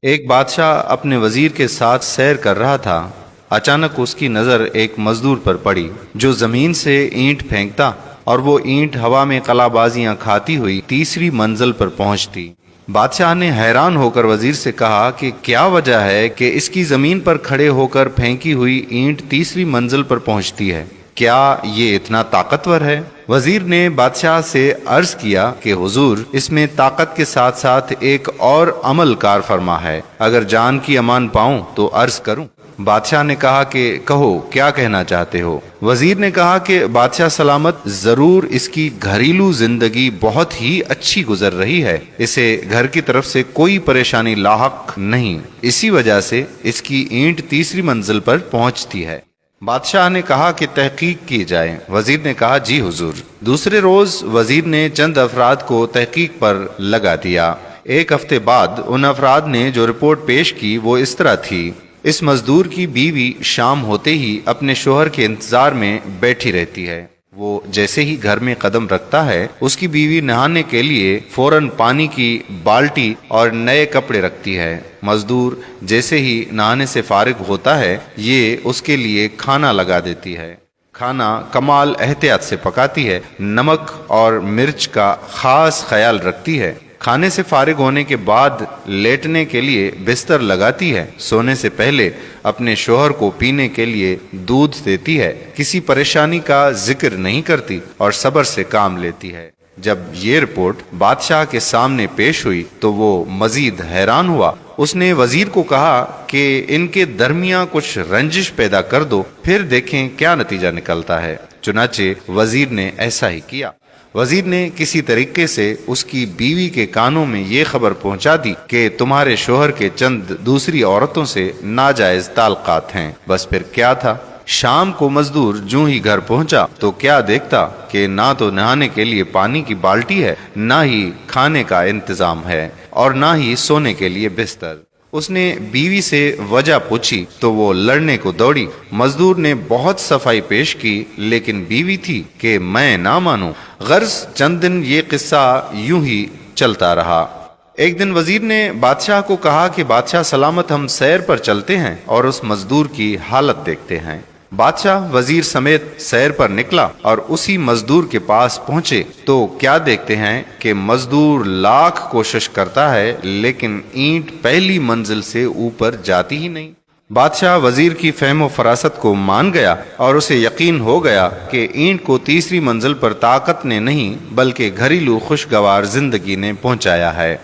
ایک بادشاہ اپنے وزیر کے ساتھ سیر کر رہا تھا۔ اچانک اس کی نظر ایک مزدور پر پڑی جو زمین سے اینٹ پھینکتا اور وہ اینٹ ہوا میں قلا بازیاں کھاتی ہوئی تیسری منزل پر پہنچتی۔ بادشاہ نے حیران ہو کر وزیر سے کہا کہ کیا وجہ ہے کہ اس کی زمین پر کھڑے ہو کر پھینکی ہوئی اینٹ تیسری منزل پر پہنچتی ہے؟ کیا یہ اتنا طاقتور ہے؟ وزیر نے بادشاہ سے عرض کیا کہ حضور، اس میں طاقت کے ساتھ ساتھ ایک اور عمل کار فرما ہے، اگر جان کی امان پاؤں تو عرض کروں۔ بادشاہ نے کہا کہ کہو، کیا کہنا چاہتے ہو؟ وزیر نے کہا کہ بادشاہ سلامت، ضرور اس کی گھریلو زندگی بہت ہی اچھی گزر رہی ہے، اسے گھر کی طرف سے کوئی پریشانی لاحق نہیں، اسی وجہ سے اس کی اینٹ تیسری منزل پر پہنچتی ہے۔ بادشاہ نے کہا کہ تحقیق کی جائے۔ وزیر نے کہا جی حضور۔ دوسرے روز وزیر نے چند افراد کو تحقیق پر لگا دیا۔ ایک ہفتے بعد ان افراد نے جو رپورٹ پیش کی وہ اس طرح تھی: اس مزدور کی بیوی شام ہوتے ہی اپنے شوہر کے انتظار میں بیٹھی رہتی ہے۔ وہ جیسے ہی گھر میں قدم رکھتا ہے، اس کی بیوی نہانے کے لیے فوراً پانی کی بالٹی اور نئے کپڑے رکھتی ہے۔ مزدور جیسے ہی نہانے سے فارغ ہوتا ہے، یہ اس کے لیے کھانا لگا دیتی ہے۔ کھانا کمال احتیاط سے پکاتی ہے، نمک اور مرچ کا خاص خیال رکھتی ہے۔ کھانے سے فارغ ہونے کے بعد لیٹنے کے لیے بستر لگاتی ہے۔ سونے سے پہلے اپنے شوہر کو پینے کے لیے دودھ دیتی ہے۔ کسی پریشانی کا ذکر نہیں کرتی اور صبر سے کام لیتی ہے۔ جب یہ رپورٹ بادشاہ کے سامنے پیش ہوئی تو وہ مزید حیران ہوا۔ اس نے وزیر کو کہا کہ ان کے درمیان کچھ رنجش پیدا کر دو، پھر دیکھیں کیا نتیجہ نکلتا ہے۔ چنانچہ وزیر نے ایسا ہی کیا۔ وزیر نے کسی طریقے سے اس کی بیوی کے کانوں میں یہ خبر پہنچا دی کہ تمہارے شوہر کے چند دوسری عورتوں سے ناجائز تعلقات ہیں۔ بس پھر کیا تھا؟ شام کو مزدور جوں ہی گھر پہنچا تو کیا دیکھتا کہ نہ تو نہانے کے لیے پانی کی بالٹی ہے، نہ ہی کھانے کا انتظام ہے، اور نہ ہی سونے کے لیے بستر۔ اس نے بیوی سے وجہ پوچھی تو وہ لڑنے کو دوڑی۔ مزدور نے بہت صفائی پیش کی، لیکن بیوی تھی کہ میں نہ مانوں۔ غرض چند دن یہ قصہ یوں ہی چلتا رہا۔ ایک دن وزیر نے بادشاہ کو کہا کہ بادشاہ سلامت، ہم سیر پر چلتے ہیں اور اس مزدور کی حالت دیکھتے ہیں۔ بادشاہ وزیر سمیت سیر پر نکلا اور اسی مزدور کے پاس پہنچے تو کیا دیکھتے ہیں کہ مزدور لاکھ کوشش کرتا ہے لیکن اینٹ پہلی منزل سے اوپر جاتی ہی نہیں۔ بادشاہ وزیر کی فہم و فراست کو مان گیا اور اسے یقین ہو گیا کہ اینٹ کو تیسری منزل پر طاقت نے نہیں بلکہ گھریلو خوشگوار زندگی نے پہنچایا ہے۔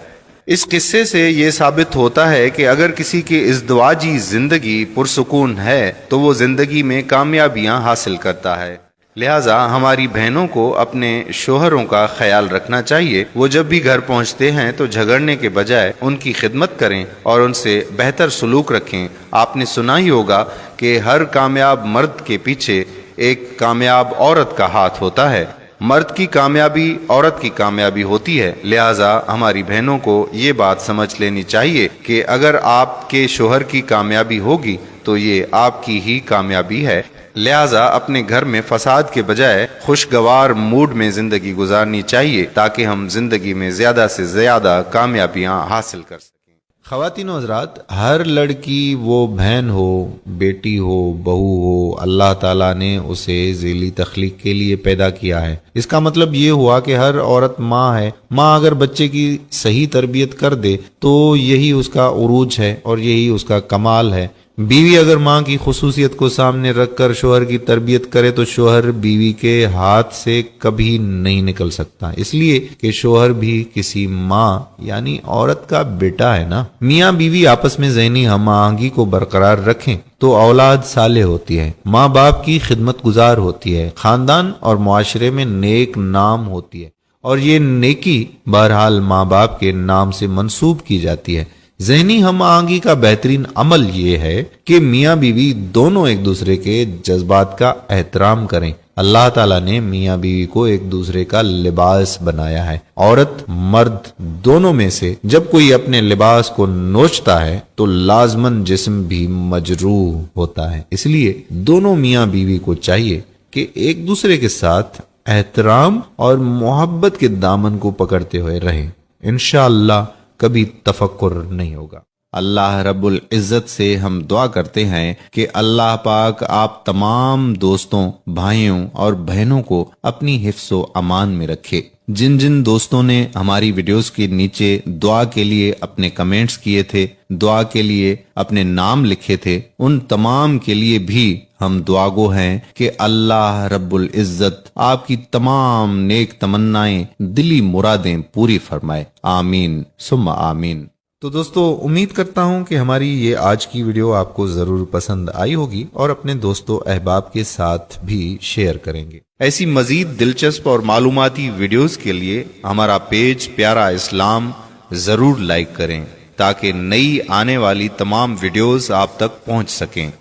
اس قصے سے یہ ثابت ہوتا ہے کہ اگر کسی کی ازدواجی زندگی پرسکون ہے تو وہ زندگی میں کامیابیاں حاصل کرتا ہے۔ لہٰذا ہماری بہنوں کو اپنے شوہروں کا خیال رکھنا چاہیے۔ وہ جب بھی گھر پہنچتے ہیں تو جھگڑنے کے بجائے ان کی خدمت کریں اور ان سے بہتر سلوک رکھیں۔ آپ نے سنا ہی ہوگا کہ ہر کامیاب مرد کے پیچھے ایک کامیاب عورت کا ہاتھ ہوتا ہے۔ مرد کی کامیابی عورت کی کامیابی ہوتی ہے۔ لہٰذا ہماری بہنوں کو یہ بات سمجھ لینی چاہیے کہ اگر آپ کے شوہر کی کامیابی ہوگی تو یہ آپ کی ہی کامیابی ہے۔ لہٰذا اپنے گھر میں فساد کے بجائے خوشگوار موڈ میں زندگی گزارنی چاہیے تاکہ ہم زندگی میں زیادہ سے زیادہ کامیابیاں حاصل کر سکیں۔ خواتین و حضرات، ہر لڑکی، وہ بہن ہو، بیٹی ہو، بہو ہو، اللہ تعالیٰ نے اسے ذیلی تخلیق کے لیے پیدا کیا ہے۔ اس کا مطلب یہ ہوا کہ ہر عورت ماں ہے۔ ماں اگر بچے کی صحیح تربیت کر دے تو یہی اس کا عروج ہے اور یہی اس کا کمال ہے۔ بیوی اگر ماں کی خصوصیت کو سامنے رکھ کر شوہر کی تربیت کرے تو شوہر بیوی کے ہاتھ سے کبھی نہیں نکل سکتا، اس لیے کہ شوہر بھی کسی ماں یعنی عورت کا بیٹا ہے نا۔ میاں بیوی آپس میں ذہنی ہم آہنگی کو برقرار رکھیں تو اولاد صالح ہوتی ہے، ماں باپ کی خدمت گزار ہوتی ہے، خاندان اور معاشرے میں نیک نام ہوتی ہے، اور یہ نیکی بہرحال ماں باپ کے نام سے منسوب کی جاتی ہے۔ ذہنی ہم آہنگی کا بہترین عمل یہ ہے کہ میاں بیوی دونوں ایک دوسرے کے جذبات کا احترام کریں۔ اللہ تعالیٰ نے میاں بیوی کو ایک دوسرے کا لباس بنایا ہے۔ عورت مرد دونوں میں سے جب کوئی اپنے لباس کو نوچتا ہے تو لازماً جسم بھی مجروح ہوتا ہے، اس لیے دونوں میاں بیوی کو چاہیے کہ ایک دوسرے کے ساتھ احترام اور محبت کے دامن کو پکڑتے ہوئے رہیں۔ انشاءاللہ کبھی تفکر نہیں ہوگا۔ اللہ رب العزت سے ہم دعا کرتے ہیں کہ اللہ پاک آپ تمام دوستوں، بھائیوں اور بہنوں کو اپنی حفظ و امان میں رکھے۔ جن جن دوستوں نے ہماری ویڈیوز کے نیچے دعا کے لیے اپنے کمنٹس کیے تھے، دعا کے لیے اپنے نام لکھے تھے، ان تمام کے لیے بھی ہم دعا گو ہیں کہ اللہ رب العزت آپ کی تمام نیک تمنائیں، دلی مرادیں پوری فرمائے، آمین ثم آمین۔ تو دوستو، امید کرتا ہوں کہ ہماری یہ آج کی ویڈیو آپ کو ضرور پسند آئی ہوگی اور اپنے دوستوں احباب کے ساتھ بھی شیئر کریں گے۔ ایسی مزید دلچسپ اور معلوماتی ویڈیوز کے لیے ہمارا پیج پیارا اسلام ضرور لائک کریں تاکہ نئی آنے والی تمام ویڈیوز آپ تک پہنچ سکیں۔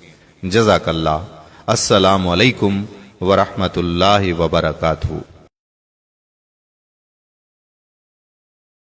جزاک اللہ۔ السلام علیکم ورحمۃ اللہ وبرکاتہ۔